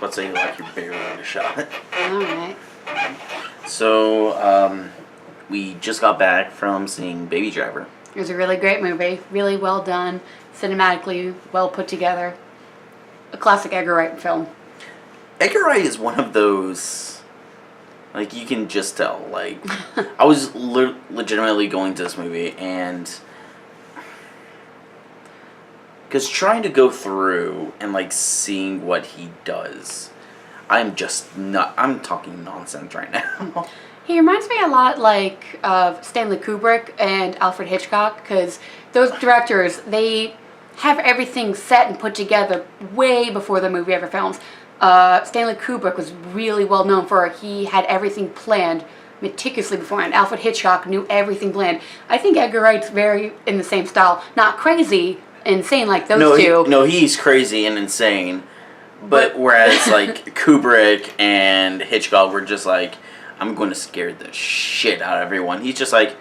about to say like you're barely in a shot. Alright. So, we just got back from seeing Baby Driver. It was a really great movie. Really well done. Cinematically well put together. A classic Edgar Wright film. Edgar Wright is one of those, like, you can just tell. Like, I was legitimately going to this movie and, because trying to go through and, like, seeing what he does, I'm just not, I'm talking nonsense right now. He reminds me a lot like of Stanley Kubrick and Alfred Hitchcock, because those directors, they have everything set and put together way before the movie ever films. Stanley Kubrick was really well known for he had everything planned meticulously beforehand. Alfred Hitchcock knew everything planned. I think Edgar Wright's very in the same style. Not crazy, insane like those two. No, he's crazy and insane. But whereas like Kubrick and Hitchcock were just like, I'm going to scare the shit out of everyone. He's just like,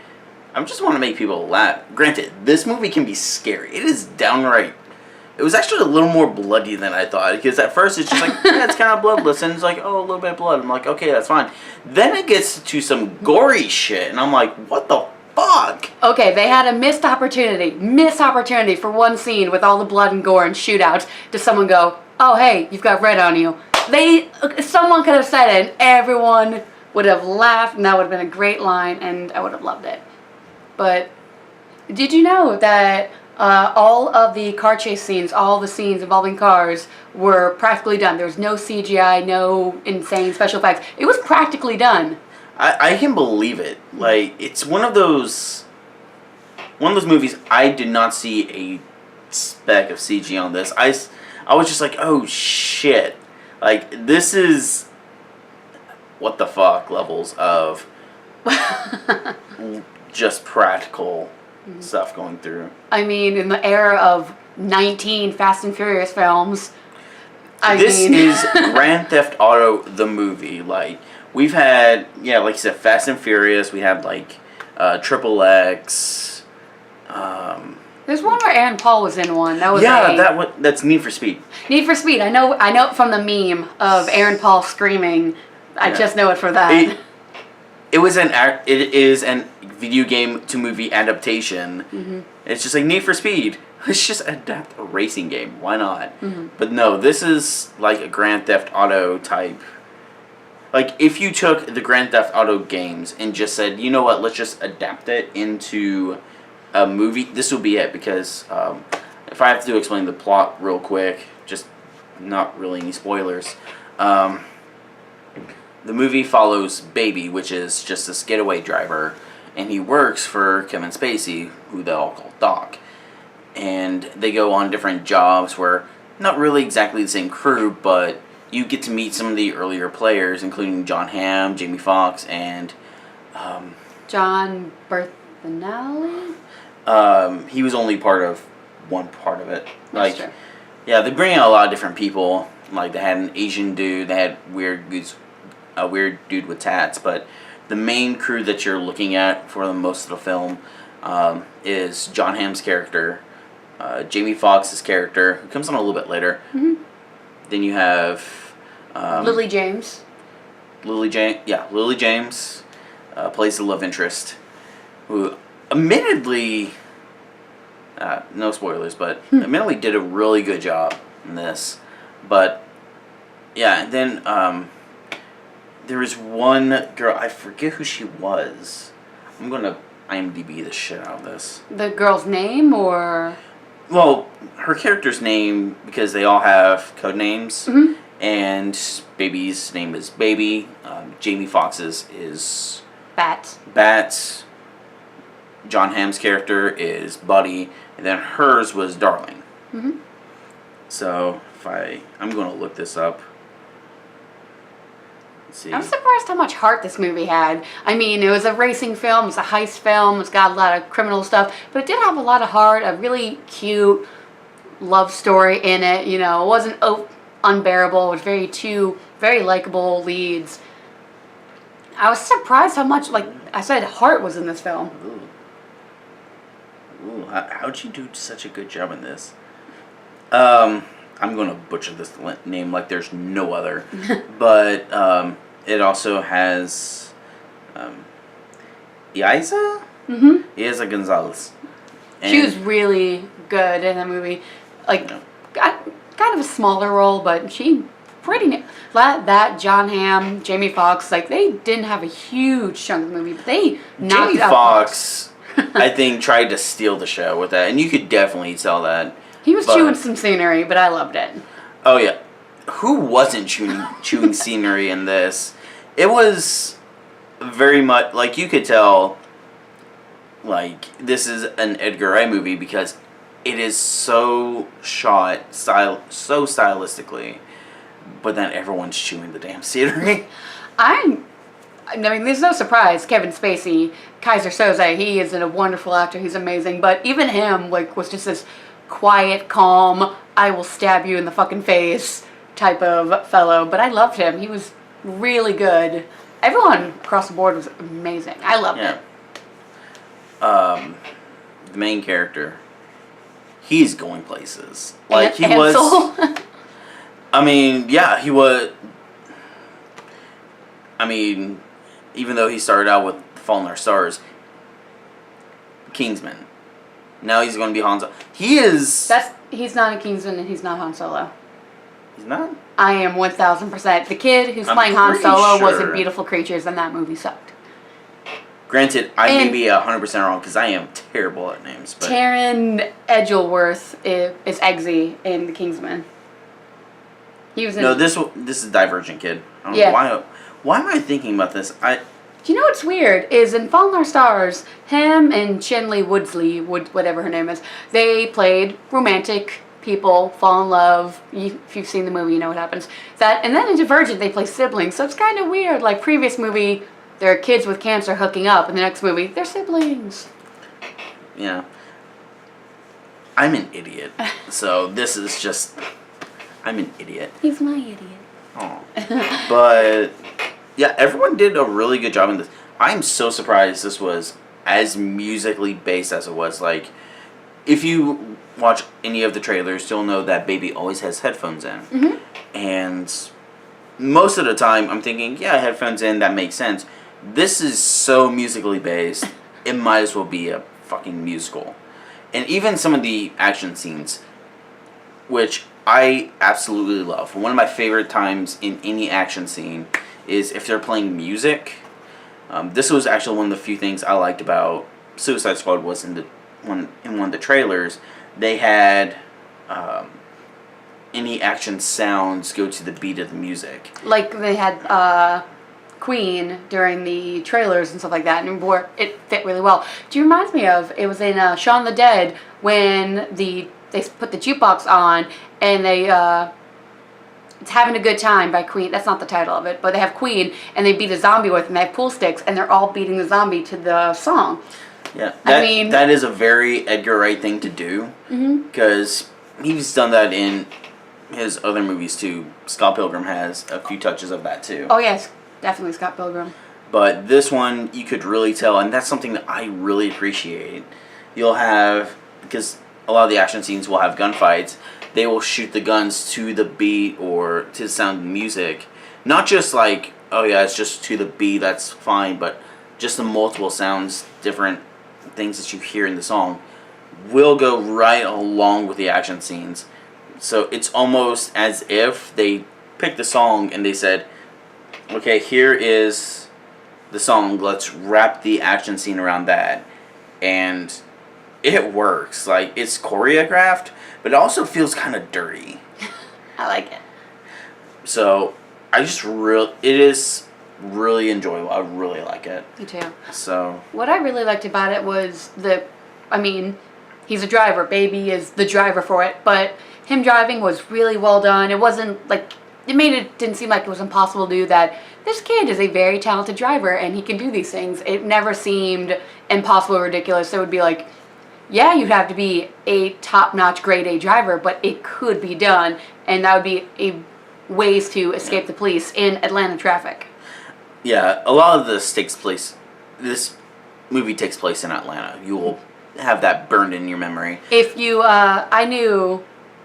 I just want to make people laugh. Granted, this movie can be scary. It is downright. It was actually a little more bloody than I thought. Because at first it's just like, yeah, it's kind of bloodless. And it's like, oh, a little bit of blood. I'm like, okay, that's fine. Then it gets to some gory shit. And I'm like, what the fuck? Okay, they had a missed opportunity for one scene with all the blood and gore and shootouts to someone go, oh, hey, you've got red on you. Someone could have said it and everyone would have laughed and that would have been a great line and I would have loved it. But did you know that all of the car chase scenes, all the scenes involving cars were practically done? There was no CGI, no insane special effects. It was practically done. I can believe it. Like, it's one of those movies I did not see a speck of CG on this. I was just like, oh shit. Like, this is what the fuck levels of just practical stuff going through. I mean, in the era of 19 Fast and Furious films, this is Grand Theft Auto the movie. Like, we've had, yeah, like you said, Fast and Furious. We had like Triple X. There's one where Aaron Paul was in one. That was that's Need for Speed. Need for Speed. I know it from the meme of Aaron Paul screaming. I just know it for that. It is an video game to movie adaptation. Mm-hmm. It's just like Need for Speed. Let's just adapt a racing game. Why not? Mm-hmm. But no, this is like a Grand Theft Auto type. Like, if you took the Grand Theft Auto games and just said, you know what, let's just adapt it into a movie, this will be it. Because if I have to explain the plot real quick, just not really any spoilers. The movie follows Baby, which is just this getaway driver, and he works for Kevin Spacey, who they all call Doc. And they go on different jobs where, not really exactly the same crew, but you get to meet some of the earlier players, including John Hamm, Jamie Foxx, and John Berthinelli? He was only part of one part of it. That's true. Yeah, they bring out a lot of different people. Like, they had an Asian dude, they had a weird dude with tats, but the main crew that you're looking at for the most of the film is John Hamm's character, Jamie Foxx's character, who comes on a little bit later. Mm-hmm. Then you have Lily James. Lily James plays the love interest, who admittedly, no spoilers, but admittedly did a really good job in this. But yeah, and then there was one girl, I forget who she was. I'm gonna IMDb the shit out of this. The girl's name, or? Well, her character's name, because they all have code names. Mm-hmm. And Baby's name is Baby. Jamie Foxx's is Bats. John Hamm's character is Buddy. And then hers was Darling. Mm-hmm. So, I'm going to look this up. See. I'm surprised how much heart this movie had. I mean, it was a racing film, it's a heist film, it's got a lot of criminal stuff, but it did have a lot of heart, a really cute love story in it. You know, it wasn't unbearable. It was two very likable leads. I was surprised how much, like I said, heart was in this film. Ooh, how'd you do such a good job in this? I'm going to butcher this name like there's no other. But it also has Isa? Mm-hmm. Isa Gonzalez. She was really good in the movie. Like, kind of a smaller role, but she pretty... That, John Hamm, Jamie Foxx, like, they didn't have a huge chunk of the movie, but they knocked Jamie it out. Foxx, I think, tried to steal the show with that, and you could definitely tell that. He was chewing some scenery, but I loved it. Oh, yeah. Who wasn't chewing scenery in this? It was very much, like, you could tell, like, this is an Edgar Wright movie because it is so shot, so stylistically, but then everyone's chewing the damn scenery. I mean, there's no surprise. Kevin Spacey, Kaiser Soze, he is a wonderful actor. He's amazing. But even him, like, was just this quiet, calm, I will stab you in the fucking face type of fellow. But I loved him. He was really good. Everyone across the board was amazing. I loved it. The main character, he's going places. Like, he Ansel. was... I mean, yeah, he was... I mean, even though he started out with Fallen Our Stars, Kingsman. Now he's going to be Han Solo. He is... He's not a Kingsman and he's not Han Solo. He's not? I am 1000%. The kid who's playing Han Solo was in Beautiful Creatures and that movie sucked. Granted, I may be 100% wrong because I am terrible at names. But Taron Egerton is Eggsy in The Kingsman. He was in... No, this is Divergent Kid. I don't know why am I thinking about this? Do you know what's weird? Is in Fallen Our Stars, him and Chenley Woodsley, whatever her name is, they played romantic people, fall in love. If you've seen the movie, you know what happens. And then in Divergent, they play siblings. So it's kind of weird. Like, previous movie, they're kids with cancer hooking up. In the next movie, they're siblings. Yeah. I'm an idiot. So this is just... I'm an idiot. He's my idiot. Oh. But... yeah, everyone did a really good job in this. I'm so surprised this was as musically based as it was. Like, if you watch any of the trailers, you'll know that Baby always has headphones in. Mm-hmm. And most of the time, I'm thinking, yeah, headphones in, that makes sense. This is so musically based, it might as well be a fucking musical. And even some of the action scenes, which I absolutely love. One of my favorite times in any action scene is if they're playing music. This was actually one of the few things I liked about Suicide Squad was in one of the trailers, they had any action sounds go to the beat of the music. Like they had Queen during the trailers and stuff like that, and it fit really well. Do you remind me of, it was in Shaun the Dead when they put the jukebox on and they... It's Having a Good Time by Queen. That's not the title of it, but they have Queen, and they beat a zombie with them. They have pool sticks, and they're all beating the zombie to the song. Yeah, that is a very Edgar Wright thing to do, because he's done that in his other movies too. Scott Pilgrim has a few touches of that too. Oh yes, definitely Scott Pilgrim. But this one, you could really tell, and that's something that I really appreciate. You'll have, because a lot of the action scenes will have gunfights, they will shoot the guns to the beat or to the sound of music. Not just like, oh yeah, it's just to the beat, that's fine, but just the multiple sounds, different things that you hear in the song will go right along with the action scenes. So it's almost as if they picked the song and they said, okay, here is the song, let's wrap the action scene around that. And it works. Like, it's choreographed, but it also feels kind of dirty. I like it. So, it is really enjoyable. I really like it. Me too. So. What I really liked about it was he's a driver. Baby is the driver for it, but him driving was really well done. It wasn't like, didn't seem like it was impossible to do that. This kid is a very talented driver and he can do these things. It never seemed impossible or ridiculous. It would be like, yeah, you'd have to be a top-notch grade A driver, but it could be done, and that would be ways to escape the police in Atlanta traffic. Yeah, a lot of this movie takes place in Atlanta. You will have that burned in your memory. If you, I knew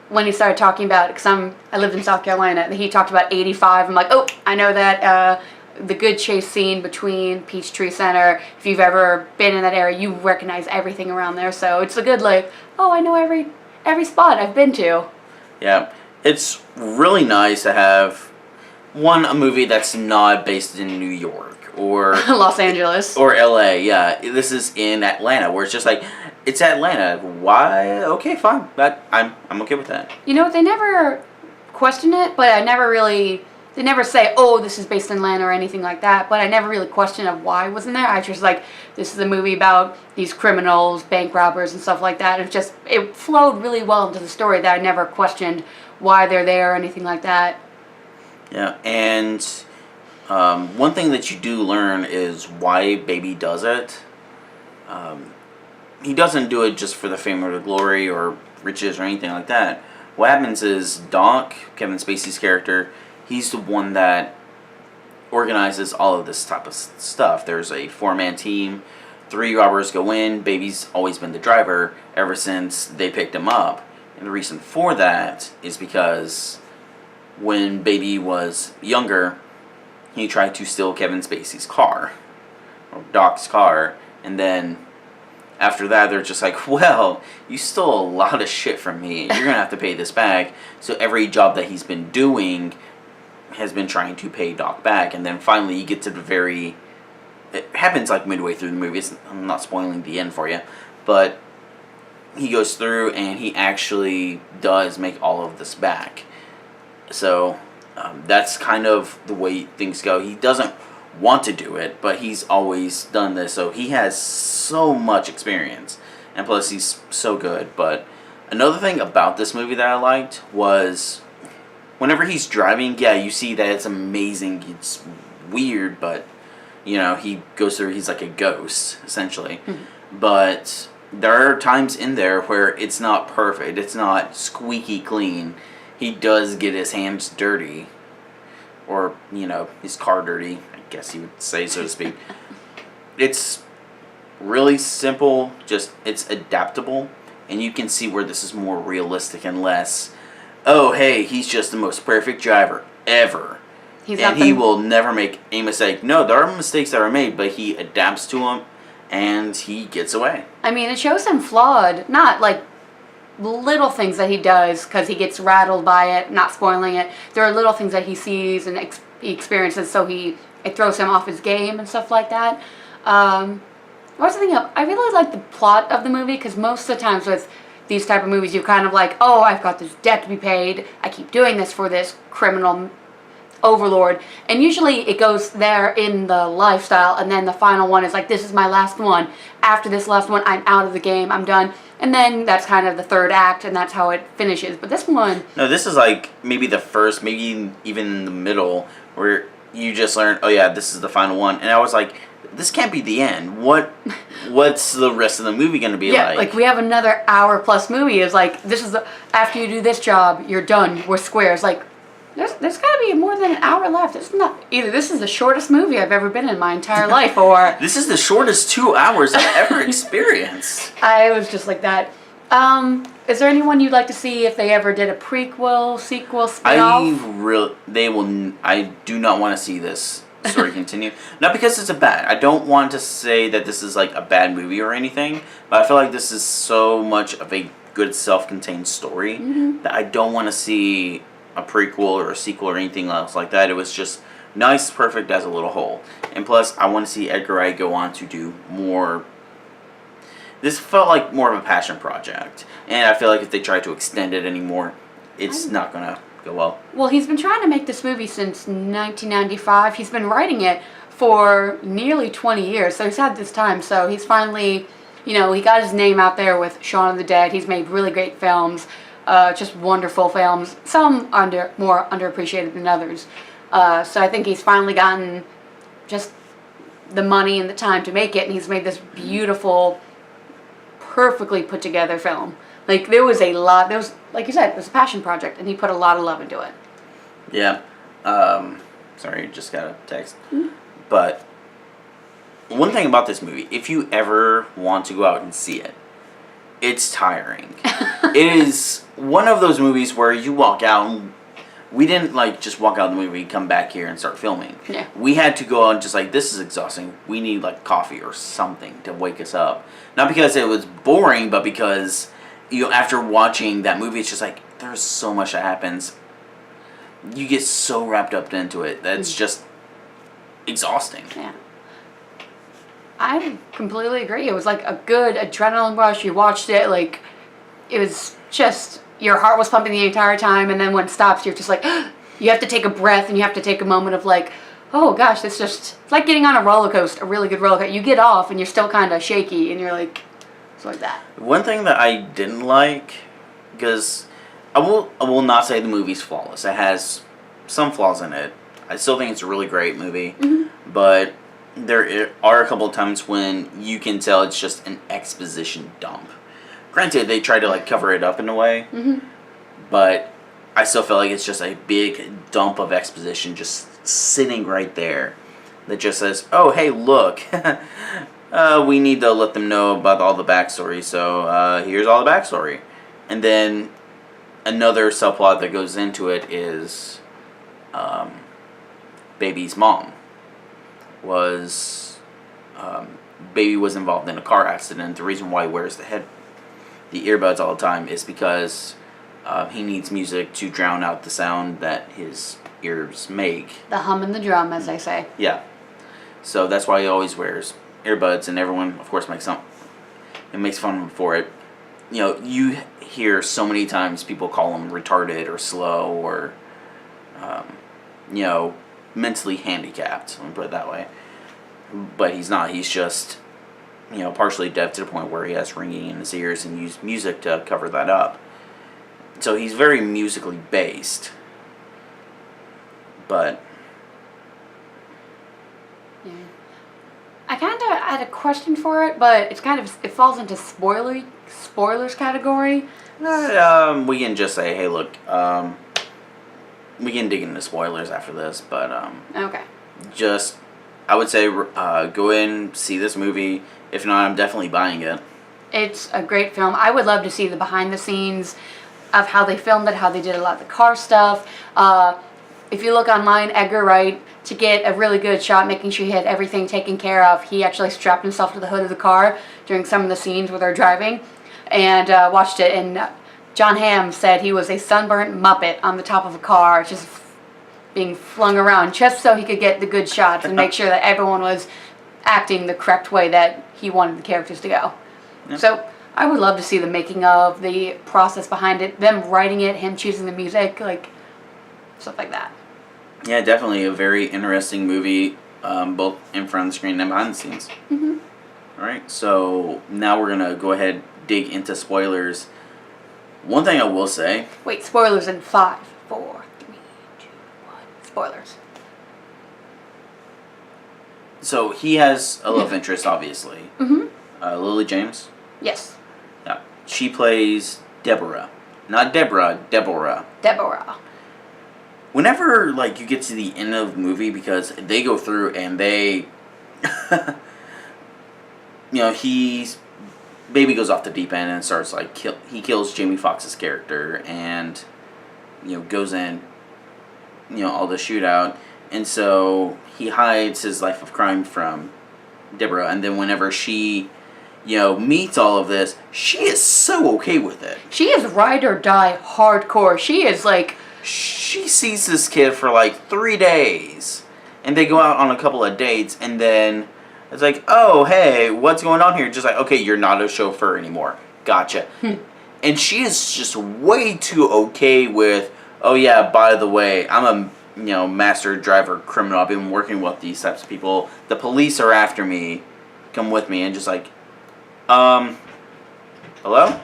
when he started talking about, because I lived in South Carolina, and he talked about 85. I'm like, oh, I know that the good chase scene between Peachtree Center. If you've ever been in that area, you recognize everything around there. So it's a good like, oh, I know every spot I've been to. Yeah, it's really nice to have a movie that's not based in New York or Los Angeles or LA. Yeah, this is in Atlanta, where it's just like, it's Atlanta. Why? Okay, fine. I'm okay with that. You know, they never question it, but they never say, oh, this is based in Atlanta or anything like that, but I never really question of why it wasn't there. I just like, this is a movie about these criminals, bank robbers and stuff like that. It flowed really well into the story that I never questioned why they're there or anything like that. Yeah, and one thing that you do learn is why Baby does it. He doesn't do it just for the fame or the glory or riches or anything like that. What happens is Doc, Kevin Spacey's character, he's the one that organizes all of this type of stuff. There's a 4-man team. 3 robbers go in. Baby's always been the driver ever since they picked him up. And the reason for that is because when Baby was younger, he tried to steal Kevin Spacey's car, or Doc's car, and then after that, they're just like, well, you stole a lot of shit from me. You're going to have to pay this back. So every job that he's been doing has been trying to pay Doc back. And then finally you get to it happens like midway through the movie. I'm not spoiling the end for you. But he goes through and he actually does make all of this back. So that's kind of the way things go. He doesn't want to do it, but he's always done this, so he has so much experience, and plus he's so good. But another thing about this movie that I liked was whenever he's driving, yeah, you see that it's amazing, it's weird, but you know, he goes through, he's like a ghost essentially. But there are times in there where it's not perfect, it's not squeaky clean. He does get his hands dirty, or you know, his car dirty, I guess you would say, so to speak. It's really simple, just it's adaptable, and you can see where this is more realistic and less, oh hey, he's just the most perfect driver ever. He will never make a mistake. No, there are mistakes that are made, but he adapts to them and he gets away. I mean, it shows him flawed, not like little things that he does because he gets rattled by it, not spoiling it. There are little things that he sees and he experiences, so it throws him off his game and stuff like that. I was thinking I really like the plot of the movie, because most of the times with these type of movies, you're kind of like, oh, I've got this debt to be paid, I keep doing this for this criminal overlord, and usually it goes there in the lifestyle, and then the final one is like, this is my last one, after this last one I'm out of the game, I'm done, and then that's kind of the third act, and that's how it finishes. But this one, no, this is like maybe the first, maybe even in the middle, where you just learn, oh yeah, this is the final one, and I was like, this can't be the end. What's the rest of the movie going to be like? Yeah, like we have another hour plus movie. Is like, this is after you do this job, you're done. We're squares. Like, there's got to be more than an hour left. It's not either. This is the shortest movie I've ever been in my entire life, or this is the shortest 2 hours I've ever experienced. I was just like that. Is there anyone you'd like to see if they ever did a prequel, sequel, spin-off? I do not want to see this story continue. Not because it's I don't want to say that this is like a bad movie or anything, but I feel like this is so much of a good self-contained story that I don't want to see a prequel or a sequel or anything else like that. It was just nice, perfect as a little whole. And plus, I want to see Edgar Wright go on to do more. This felt like more of a passion project, and I feel like if they try to extend it anymore, it's not going to go well. Well, he's been trying to make this movie since 1995. He's been writing it for nearly 20 years, so he's had this time. So he's finally, he got his name out there with Shaun of the Dead. He's made really great films, just wonderful films. Some more underappreciated than others. So I think he's finally gotten just the money and the time to make it, and he's made this beautiful, perfectly put together film. Like, there was, like you said, it was a passion project, and he put a lot of love into it. Yeah. Sorry, just got a text. But one thing about this movie, if you ever want to go out and see it, it's tiring. It is one of those movies where you walk out and we didn't like just walk out of the movie, come back here and start filming. Yeah. We had to go out and just like, this is exhausting. We need like coffee or something to wake us up. Not because it was boring, but because after watching that movie, it's just like there's so much that happens. You get so wrapped up into it that's just exhausting. Yeah. I completely agree. It was like a good adrenaline rush. You watched it, like, it was just, your heart was pumping the entire time, and then when it stops, you're just like, you have to take a breath, and you have to take a moment of like, oh gosh, it's like getting on a roller coaster, a really good roller coaster. You get off, and you're still kind of shaky, and you're like, it's like that. One thing that I didn't like, because I will not say the movie's flawless. It has some flaws in it. I still think it's a really great movie, but there are a couple of times when you can tell it's just an exposition dump. Granted, they try to like cover it up in a way, but I still feel like it's just a big dump of exposition just sitting right there that just says, oh, hey, look, we need to let them know about all the backstory, so here's all the backstory. And then another subplot that goes into it is Baby's mom Baby was involved in a car accident. The reason why he wears the earbuds all the time is because he needs music to drown out the sound that his ears make. The hum and the drum, as they say. Yeah. So that's why he always wears earbuds, and everyone, of course, makes fun of him for it. You hear so many times people call him retarded or slow or, mentally handicapped. Let me put it that way. But he's not. He's just, partially deaf to the point where he has ringing in his ears and use music to cover that up. So he's very musically based. But yeah. I kind of had a question for it, but it falls into spoilers category. We can just say, hey, look, we can dig into spoilers after this, but Okay. just, I would say, go in, see this movie. If not, I'm definitely buying it. It's a great film. I would love to see the behind the scenes of how they filmed it, how they did a lot of the car stuff. If you look online, Edgar Wright, to get a really good shot, making sure he had everything taken care of, he actually strapped himself to the hood of the car during some of the scenes where they're driving, and watched it. And John Hamm said he was a sunburnt Muppet on the top of a car, just being flung around, just so he could get the good shots and make sure that everyone was acting the correct way that he wanted the characters to go. Yep. So I would love to see the making of, the process behind it, them writing it, him choosing the music, like stuff like that. Yeah, definitely a very interesting movie, both in front of the screen and behind the scenes. Mm-hmm. All right, so now we're gonna go ahead dig into spoilers. One thing I will say. Wait, spoilers in 5, 4, 3, 2, 1. Spoilers. So he has a love interest, obviously. Mm-hmm. Lily James. Yes. Yeah, she plays Deborah, not Deborah. Deborah. Deborah. Whenever you get to the end of the movie, because they go through and they, Baby goes off the deep end and starts he kills Jamie Foxx's character and goes in all the shootout, and so he hides his life of crime from Deborah, and then whenever she meets all of this, she is so okay with it. She is ride or die hardcore. She is she sees this kid for 3 days, and they go out on a couple of dates, and then it's like, oh, hey, what's going on here? Just okay, you're not a chauffeur anymore. Gotcha. And she is just way too okay with, oh yeah, by the way, I'm a master driver criminal. I've been working with these types of people. The police are after me. Come with me. And just hello?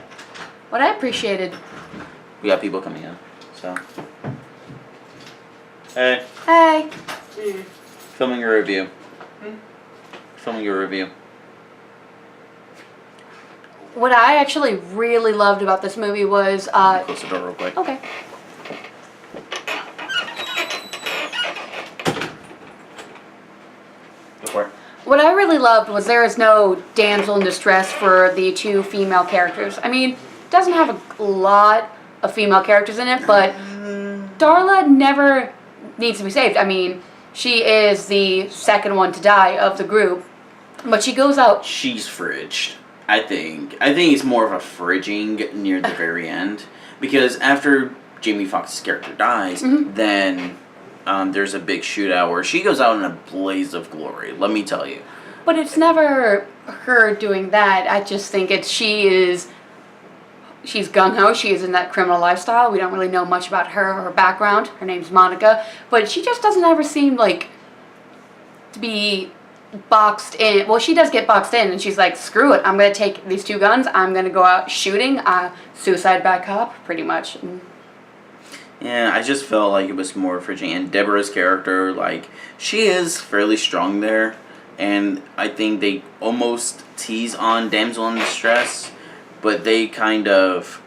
what I appreciated. We got people coming in. So, hey. Hey. Filming a review. Filming a review. What I actually really loved about this movie was Close the door real quick. Okay. Go for it. What I really loved was there is no damsel in distress for the two female characters. I mean, doesn't have a lot of female characters in it, but Darla never needs to be saved. I mean, she is the second one to die of the group, but she goes out. She's fridged, I think. I think it's more of a fridging near the very end. Because after Jamie Foxx's character dies, then there's a big shootout where she goes out in a blaze of glory, let me tell you. But it's never her doing that. I just think she's gung-ho. She is in that criminal lifestyle. We don't really know much about her or her background. Her name's Monica. But she just doesn't ever seem like to be boxed in. Well, she does get boxed in, and she's like, screw it. I'm going to take these 2 guns. I'm going to go out shooting. Suicide by cop, pretty much. Yeah, I just felt like it was more fridging. And Deborah's character, like, she is fairly strong there. And I think they almost tease on damsel in distress, but they kind of...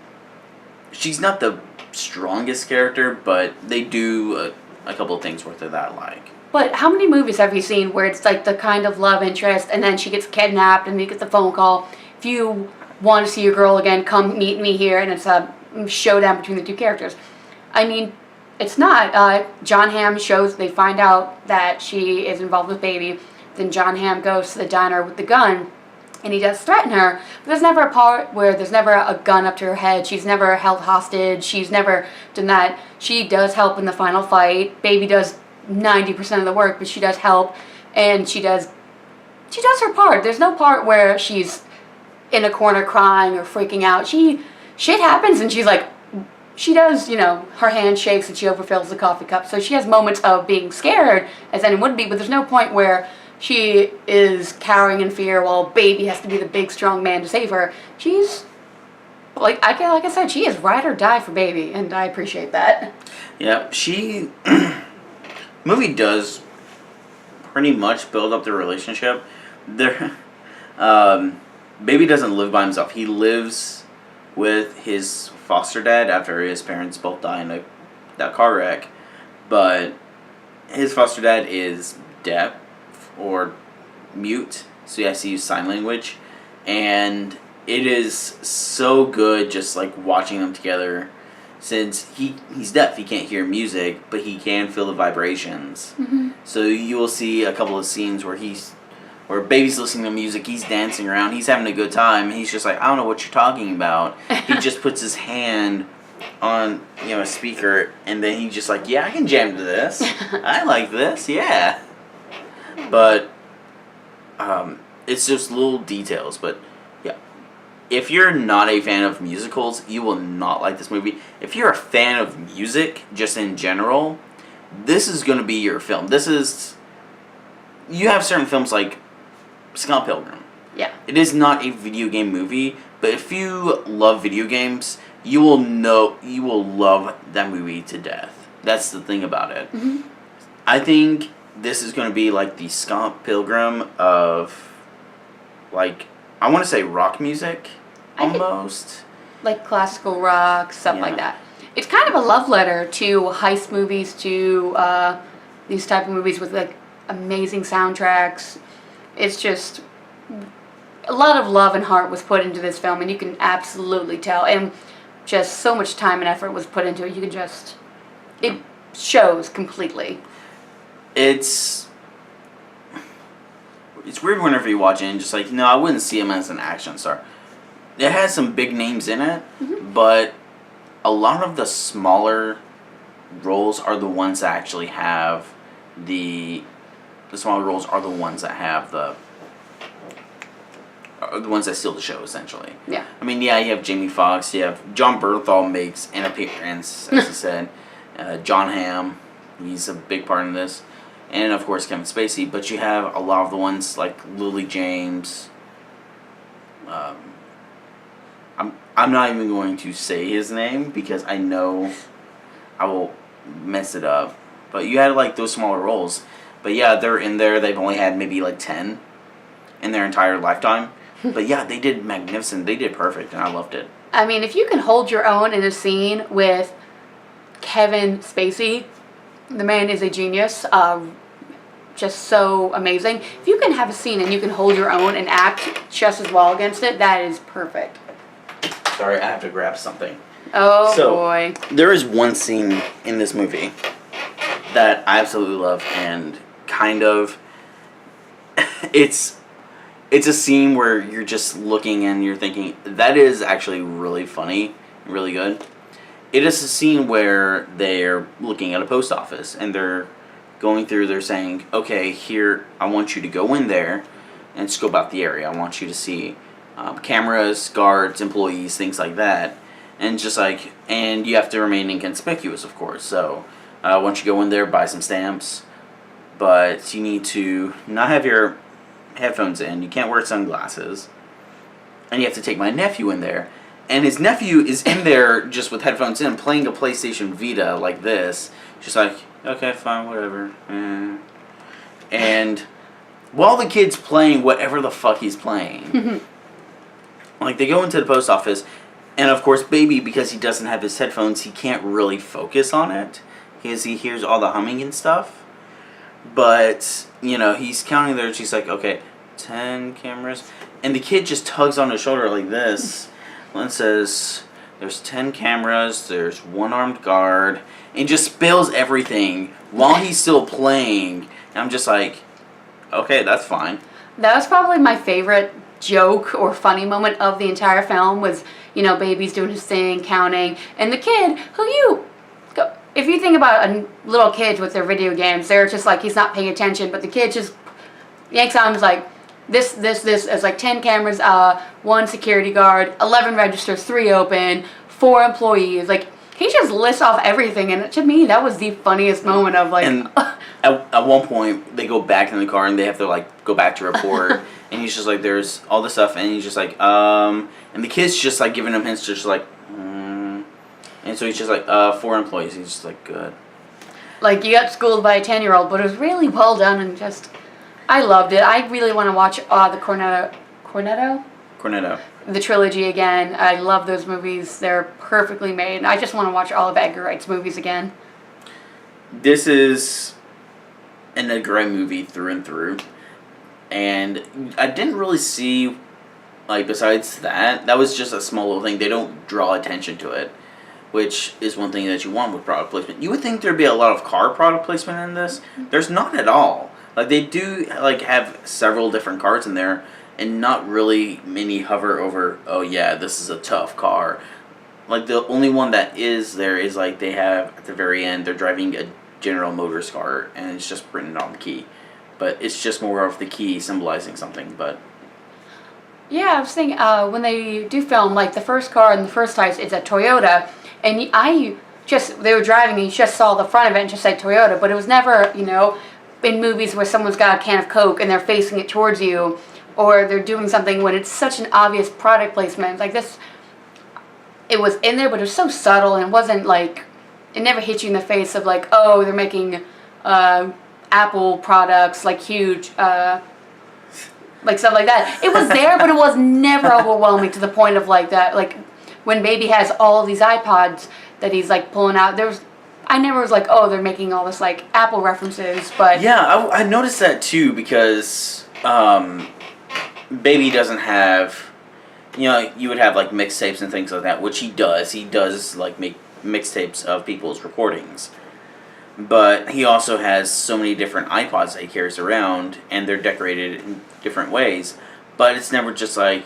She's not the strongest character, but they do a couple of things worth of that, like. But how many movies have you seen where it's like the kind of love interest, and then she gets kidnapped, and you get the phone call, if you want to see your girl again, come meet me here, and it's a showdown between the 2 characters. I mean, it's not. John Hamm shows, they find out that she is involved with Baby. Then John Hamm goes to the diner with the gun, and he does threaten her. But there's never a part where there's never a gun up to her head. She's never held hostage. She's never done that. She does help in the final fight. Baby does 90% of the work, but she does help, and she does her part. There's no part where she's in a corner crying or freaking out. Shit happens, and she's like, she does, her hand shakes and she overfills the coffee cup. So she has moments of being scared, as anyone would be, but there's no point where she is cowering in fear while Baby has to be the big, strong man to save her. She's, like I said, she is ride or die for Baby, and I appreciate that. Yeah, movie does pretty much build up their relationship. Baby doesn't live by himself. He lives with his foster dad after his parents both die in that car wreck. But his foster dad is deaf or mute, so he has to use sign language. And it is so good just like watching them together. Since he's deaf, he can't hear music, but he can feel the vibrations. So you will see a couple of scenes where Baby's listening to music, he's dancing around, he's having a good time, and he's just like, I don't know what you're talking about. He just puts his hand on a speaker, and then he's just like, yeah, I can jam to this. I like this, yeah. But it's just little details, but yeah. If you're not a fan of musicals, you will not like this movie. If you're a fan of music, just in general, this is going to be your film. You have certain films like Scott Pilgrim. Yeah. It is not a video game movie, but if you love video games, you will love that movie to death. That's the thing about it. I think this is going to be like the Scott Pilgrim of, like, I want to say rock music, almost. Like classical rock, stuff like that. It's kind of a love letter to heist movies, to these type of movies with like amazing soundtracks. It's just a lot of love and heart was put into this film, and you can absolutely tell. And just so much time and effort was put into it. You can just, it shows completely. It's weird whenever you watch it and just like, no, I wouldn't see him as an action star. It has some big names in it, but a lot of the smaller roles are the ones that actually have the smaller roles are the ones that have the ones that steal the show, essentially. Yeah. I mean, yeah, you have Jamie Foxx, you have John Bernthal makes an appearance, as you said. John Hamm, he's a big part in this. And, of course, Kevin Spacey. But you have a lot of the ones like Lily James. I'm not even going to say his name because I know I will mess it up. But you had like those smaller roles. But yeah, they're in there. They've only had maybe like 10 in their entire lifetime. But yeah, they did magnificent. They did perfect, and I loved it. I mean, if you can hold your own in a scene with Kevin Spacey, the man is a genius. Just so amazing. If you can have a scene and you can hold your own and act just as well against it, that is perfect. Sorry, I have to grab something. Oh, So, boy. There is one scene in this movie that I absolutely love, and kind of... It's a scene where you're just looking and you're thinking, that is actually really funny, really good. It is a scene where they're looking at a post office, and they're going through, they're saying, okay, here, I want you to go in there and scope out the area. I want you to see cameras, guards, employees, things like that. And just like, and you have to remain inconspicuous, of course. So, once you go in there, buy some stamps. But you need to not have your headphones in. You can't wear sunglasses. And you have to take my nephew in there. And his nephew is in there just with headphones in, playing a PlayStation Vita like this. Just like, okay, fine, whatever. And while the kid's playing whatever the fuck he's playing, like they go into the post office, and of course, baby, because he doesn't have his headphones, he can't really focus on it, because he hears all the humming and stuff. But, you know, he's counting there, and she's like, okay, 10 cameras. And the kid just tugs on his shoulder like this. One says, there's 10 cameras, there's one armed guard, and just spills everything while he's still playing. And I'm just like, okay, that's fine. That was probably my favorite joke or funny moment of the entire film was, you know, baby's doing his thing, counting, and the kid, if you think about a little kid with their video games, they're just like, he's not paying attention, but the kid just yanks on him, is like, this, it's like 10 cameras, 1 security guard, 11 registers, 3 open, 4 employees, like, he just lists off everything, and to me, that was the funniest moment of, like... And at one point, they go back in the car, and they have to, like, go back to report, and he's just like, there's all this stuff, and he's just like, and the kid's just, like, giving him hints, just like, and so he's just like, 4 employees, he's just like, good. Like, you got schooled by a 10-year-old, but it was really well done, and just... I loved it. I really want to watch the Cornetto. The trilogy again. I love those movies. They're perfectly made. I just want to watch all of Edgar Wright's movies again. This is an Edgar Wright movie through and through. And I didn't really see, like, besides that was just a small little thing. They don't draw attention to it, which is one thing that you want with product placement. You would think there'd be a lot of car product placement in this. There's not at all. Like, they do, like, have several different cars in there, and not really many hover over, oh yeah, this is a tough car. Like, the only one that is there is, like, they have, at the very end, they're driving a General Motors car, and it's just printed on the key. But it's just more of the key symbolizing something, but... Yeah, I was thinking, when they do film, like, the first car in the first heist, it's a Toyota, and they were driving, and you just saw the front of it and just said Toyota, but it was never, you know... in movies where someone's got a can of Coke and they're facing it towards you, or they're doing something when it's such an obvious product placement. Like this, it was in there, but it was so subtle, and it wasn't like, it never hit you in the face of like, oh, they're making Apple products, like huge, like stuff like that. It was there, but it was never overwhelming to the point of like that, like when baby has all these iPods that he's like pulling out, I never was like, oh, they're making all this, like, Apple references, but... Yeah, I noticed that, too, because Baby doesn't have... You know, you would have, like, mixtapes and things like that, which he does. He does, like, make mixtapes of people's recordings. But he also has so many different iPods that he carries around, and they're decorated in different ways. But it's never just, like...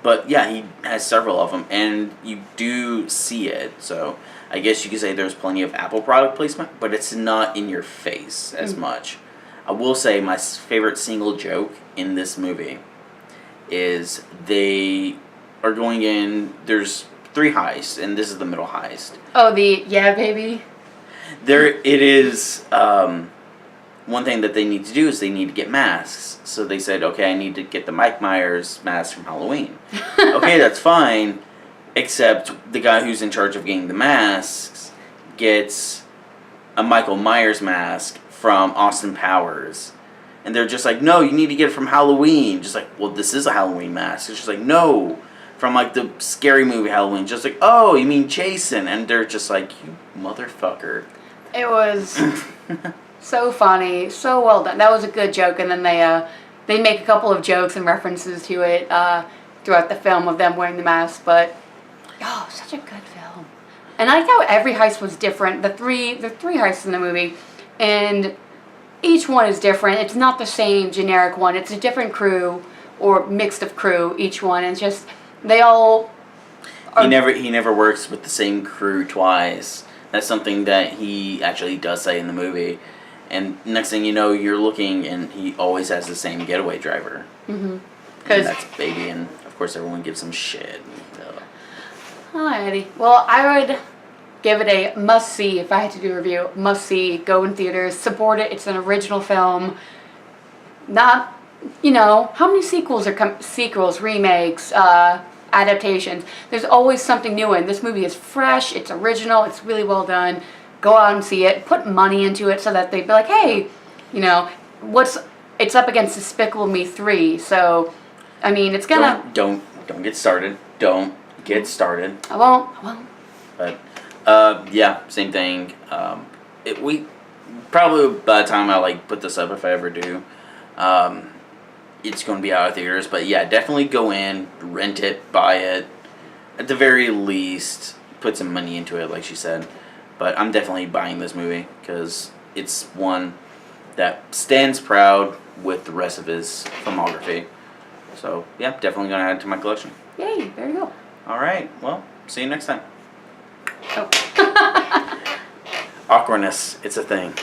But, yeah, he has several of them, and you do see it, so... I guess you could say there's plenty of Apple product placement, but it's not in your face as much. I will say my favorite single joke in this movie is they are going in, there's 3 heists, and this is the middle heist. Oh, yeah, baby. It is, one thing that they need to do is they need to get masks. So they said, okay, I need to get the Mike Myers mask from Halloween. Okay, that's fine. Except the guy who's in charge of getting the masks gets a Michael Myers mask from Austin Powers. And they're just like, no, you need to get it from Halloween. Just like, well, this is a Halloween mask. It's just like, no, from like the scary movie Halloween. Just like, oh, you mean Jason. And they're just like, you motherfucker. It was so funny, so well done. That was a good joke. And then they make a couple of jokes and references to it throughout the film of them wearing the mask. But Oh, such a good film. And I like how every heist was different. The three heists in the movie, and each one is different. It's not the same generic one. It's a different crew or mixed of crew. Each one, and it's just they all. He never works with the same crew twice. That's something that he actually does say in the movie. And next thing you know, you're looking, and he always has the same getaway driver. Mm-hmm. And that's Baby, and of course everyone gives him shit. Alrighty. Well, I would give it a must-see if I had to do a review. Must-see. Go in theaters. Support it. It's an original film. Not, how many sequels, remakes, adaptations? There's always something new in. This movie is fresh. It's original. It's really well done. Go out and see it. Put money into it so that they'd be like, hey, it's up against Despicable Me 3. So, I mean, it's gonna... Don't get started. Don't get started. I won't. But, yeah, same thing. We probably by the time I put this up, if I ever do, it's going to be out of theaters. But yeah, definitely go in, rent it, buy it. At the very least, put some money into it, like she said. But I'm definitely buying this movie because it's one that stands proud with the rest of his filmography. So yeah, definitely going to add it to my collection. Yay! There you go. All right. Well, see you next time. Oh. Awkwardness, it's a thing.